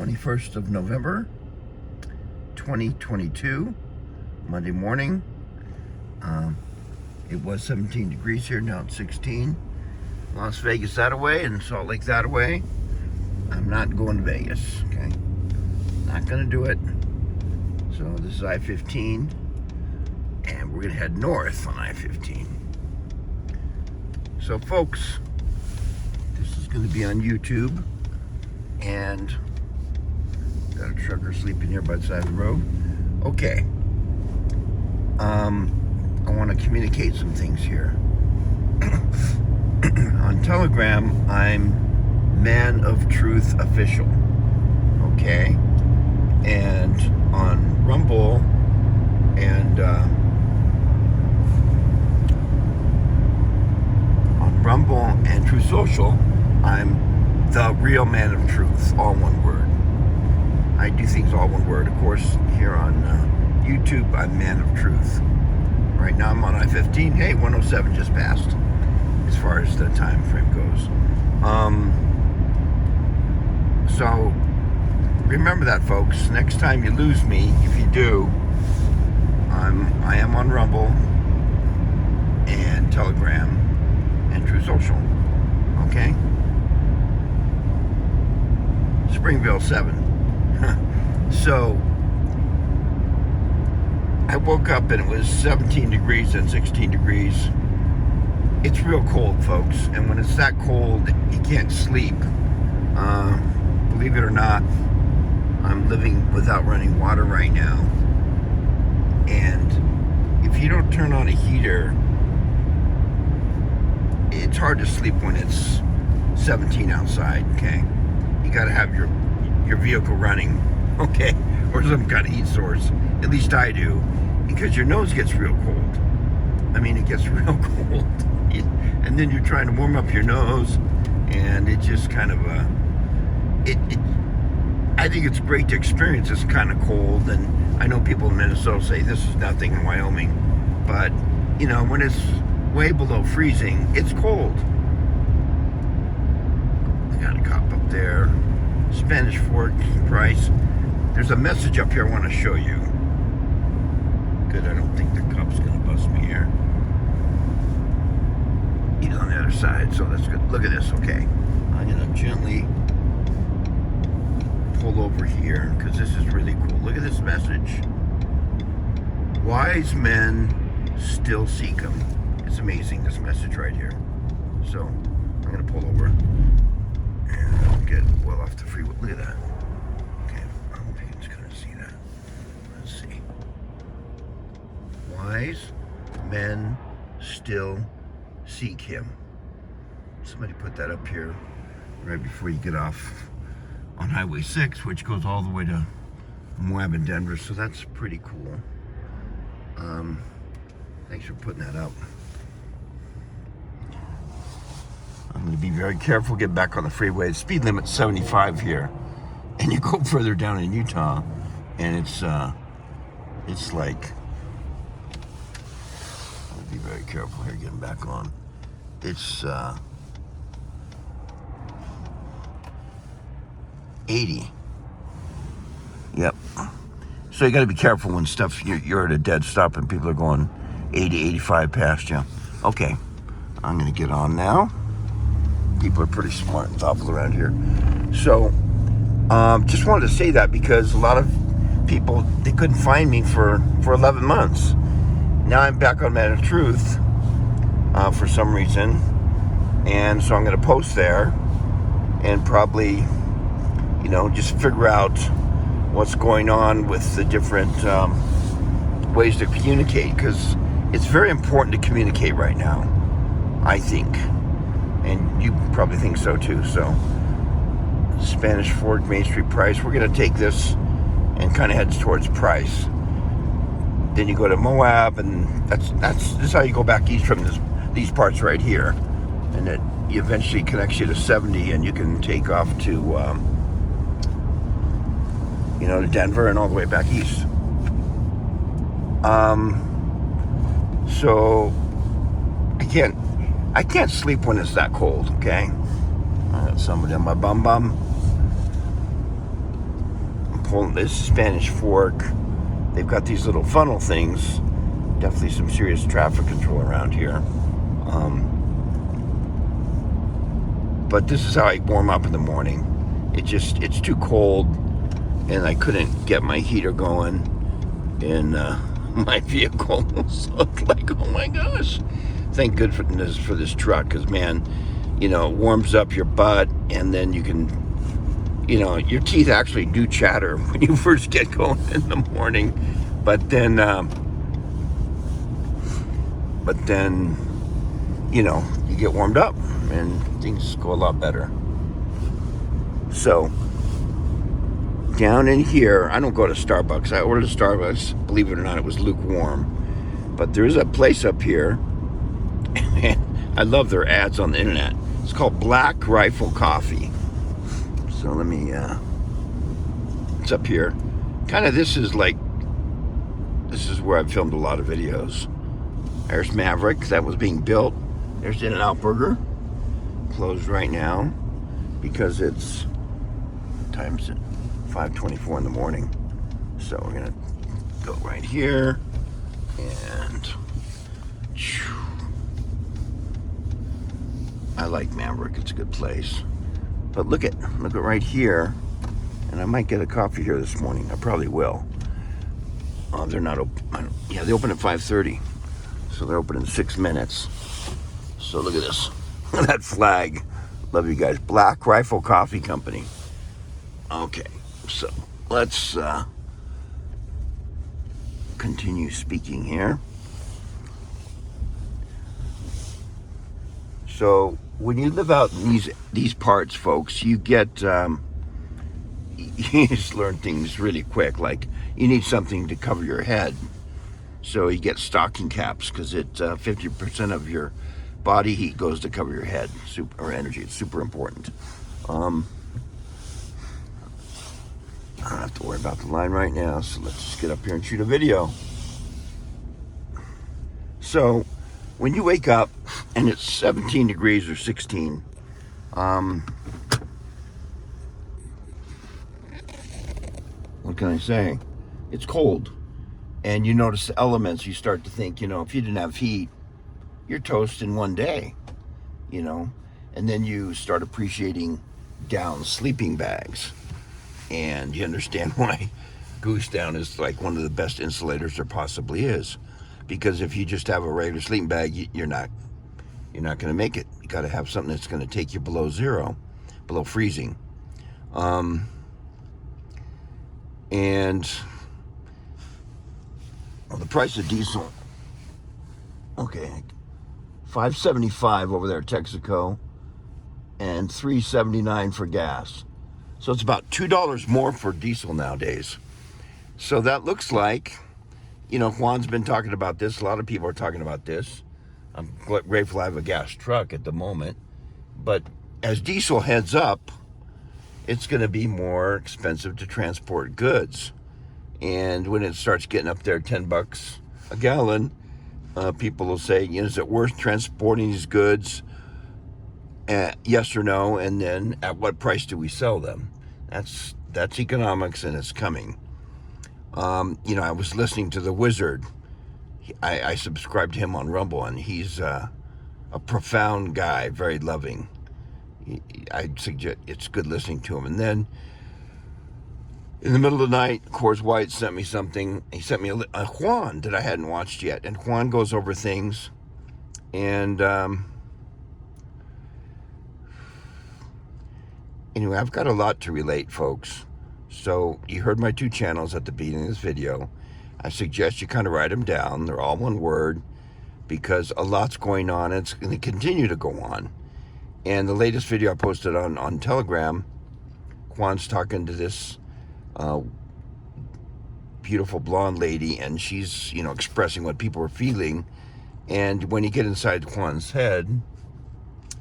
21st of November, 2022, Monday morning. It was 17 degrees here, now it's 16. Las Vegas that away and Salt Lake that away. I'm not going to Vegas, okay? Not gonna do it. So this is I-15, and we're gonna head north on I-15. So folks, this is gonna be on YouTube, and got a trucker sleeping here by the side of the road. Okay. I want to communicate some things here. On Telegram, I'm manoftruth official. Okay. And on Rumble and Truth Social, I'm the real man of truth, all one word. I do things all one word. Of course, here on YouTube, I'm man of truth. Right now I'm on I-15. Hey, 107 just passed, as far as the time frame goes. So remember that, folks. Next time you lose me, if you do, I am on Rumble and Telegram and True Social. Okay? Springville 7. So I woke up and it was 17 degrees and 16 degrees. It's real cold, folks, and when it's that cold, you can't sleep. Believe it or not, I'm living without running water right now, and if you don't turn on a heater, it's hard to sleep when it's 17 outside. Okay, you got to have your vehicle running, okay, or some kind of heat source. At least I do, because your nose gets real cold. I mean, it gets real cold, and then you're trying to warm up your nose, and it just kind of I think it's great to experience this kind of cold. And I know people in Minnesota say this is nothing in Wyoming, but you know, when it's way below freezing, it's cold. I got a cop up there. Spanish Fort price. There's a message up here I want to show you. Good, I don't think the cop's gonna bust me here. He's on the other side, so that's good. Look at this, okay. I'm gonna gently pull over here, because this is really cool. Look at this message. Wise men still seek him. It's amazing, this message right here. So, I'm gonna pull over and I'll get well off the freeway. Look at that. Okay, I hope you can kind of see that. Let's see. Wise men still seek him. Somebody put that up here right before you get off on Highway 6, which goes all the way to Moab and Denver, so that's pretty cool. Thanks for putting that up. I'm going to be very careful, get back on the freeway. The speed limit's 75 here, and you go further down in Utah, and it's like, I'll be very careful here getting back on. It's 80. Yep. So you got to be careful when stuff, you're at a dead stop and people are going 80, 85 past you. Okay, I'm going to get on now. People are pretty smart and thoughtful around here. So, just wanted to say that because a lot of people, they couldn't find me for 11 months. Now I'm back on Man of Truth for some reason. And so I'm going to post there and probably, you know, just figure out what's going on with the different ways to communicate, because it's very important to communicate right now, I think. And you probably think so too. So, Spanish Fort, Main Street Price. We're going to take this and kind of head towards Price. Then you go to Moab, and this is how you go back east from these parts right here. And it eventually connects you to 70, and you can take off to, you know, to Denver and all the way back east. So I can't sleep when it's that cold, okay? I got somebody on my bum. cold. This is Spanish Fork. They've got these little funnel things. Definitely some serious traffic control around here. But this is how I warm up in the morning. It's too cold, and I couldn't get my heater going in my vehicle. So it's like, oh my gosh. Thank goodness for this truck, because man, it warms up your butt, and then you can, your teeth actually do chatter when you first get going in the morning, but then you get warmed up and things go a lot better. So down in here, I don't go to Starbucks. I ordered a Starbucks. Believe it or not, it was lukewarm. But there is a place up here. I love their ads on the internet. It's called Black Rifle Coffee. So let me, it's up here. This is where I've filmed a lot of videos. There's Maverick, that was being built. There's In-N-Out Burger, closed right now because it's time's at 5:24 in the morning. So we're gonna go right here and I like Maverick, it's a good place. But look at right here, and I might get a coffee here this morning. I probably will. They're not open. Yeah, they open at 5:30, so they're open in 6 minutes. So look at this, that flag. Love you guys. Black Rifle Coffee Company. Okay, so let's continue speaking here. So when you live out in these parts, folks, you get you just learn things really quick. Like you need something to cover your head, so you get stocking caps, because 50% of your body heat goes to cover your head, or energy. It's super important. I don't have to worry about the line right now, so let's just get up here and shoot a video. So when you wake up and it's 17 degrees or 16, what can I say? It's cold, and you notice the elements. You start to think, if you didn't have heat, you're toast in one day, and then you start appreciating down sleeping bags, and you understand why Goose Down is like one of the best insulators there possibly is, because if you just have a regular sleeping bag, you're not going to make it. You got to have something that's going to take you below zero, below freezing. And the price of diesel, okay, $5.75 over there at Texaco, and $3.79 for gas. So it's about $2 more for diesel nowadays. So that looks like, Juan's been talking about this. A lot of people are talking about this. I'm grateful I have a gas truck at the moment. But as diesel heads up, it's going to be more expensive to transport goods. And when it starts getting up there $10 a gallon, people will say, is it worth transporting these goods? Yes or no, and then at what price do we sell them? That's economics, and it's coming. I was listening to the Wizard. I subscribed to him on Rumble, and he's a profound guy, very loving. I suggest it's good listening to him. And then in the middle of the night, Coors White sent me something. He sent me a Juan that I hadn't watched yet. And Juan goes over things. And anyway, I've got a lot to relate, folks. So you heard my 2 channels at the beginning of this video. I suggest you kind of write them down. They're all one word, because a lot's going on. And it's going to continue to go on. And the latest video I posted on Telegram, Juan's talking to this beautiful blonde lady, and she's expressing what people are feeling. And when you get inside Juan's head,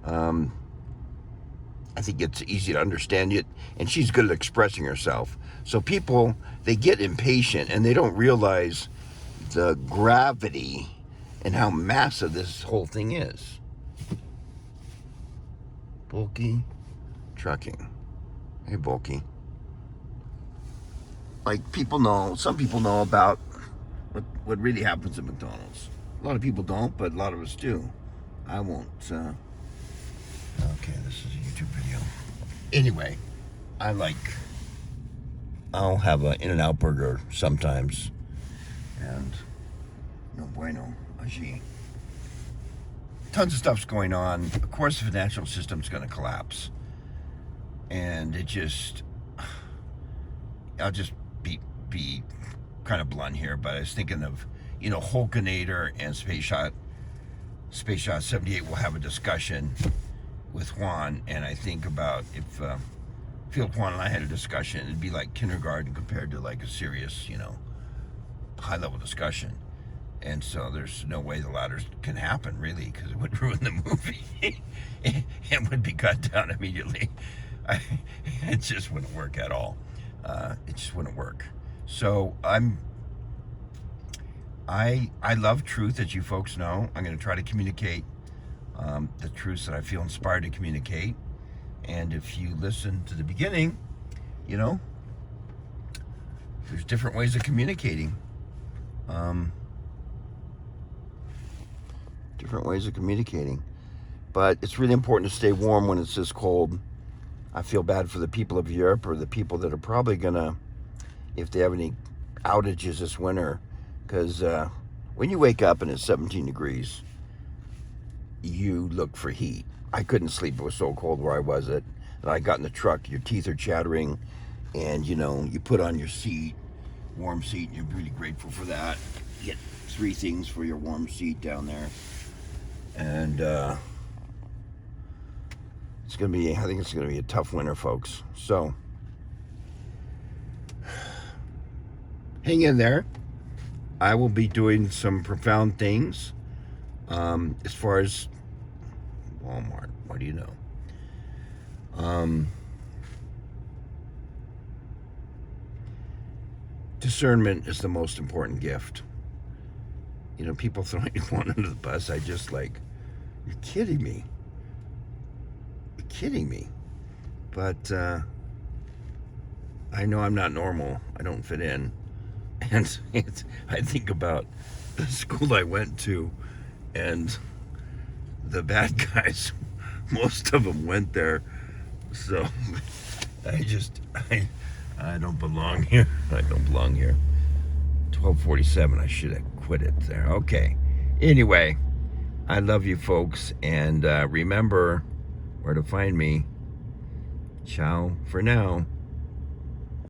I think it's easy to understand it, and she's good at expressing herself. So people, they get impatient, and they don't realize the gravity and how massive this whole thing is. Bulky Trucking. Hey, Bulky. like people know, some people know about what really happens at McDonald's. A lot of people don't, but a lot of us do. I won't. Okay, this is a YouTube video. Anyway, I'll have an In-N-Out burger sometimes, and no bueno, aji. Tons of stuff's going on. Of course, the financial system's going to collapse, and I'll just be kind of blunt here, but I was thinking of, Hulkinator and Space Shot 78 will have a discussion with Juan, and I think about if Phil, Juan and I had a discussion, it'd be like kindergarten compared to like a serious, high-level discussion. And so there's no way the latter can happen, really, because it would ruin the movie. It would be cut down immediately. It just wouldn't work at all. It just wouldn't work. So I love truth, as you folks know. I'm going to try to communicate the truths that I feel inspired to communicate. And if you listen to the beginning, there's different ways of communicating. Different ways of communicating. But it's really important to stay warm when it's this cold. I feel bad for the people of Europe, or the people that are probably gonna, if they have any outages this winter, because when you wake up and it's 17 degrees, you look for heat. I couldn't sleep. It was so cold where I was at. And I got in the truck, your teeth are chattering, and you put on your seat, warm seat, and you're really grateful for that. You get 3 things for your warm seat down there. And I think it's gonna be a tough winter, folks. So hang in there. I will be doing some profound things. As far as Walmart, what do you know? Discernment is the most important gift. People throwing one under the bus, I just like, you're kidding me. You're kidding me. But I know I'm not normal. I don't fit in. And I think about the school I went to, and the bad guys, most of them went there. So I don't belong here. I don't belong here. 12:47, I should have quit it there. Okay. Anyway, I love you folks, and remember where to find me. Ciao for now.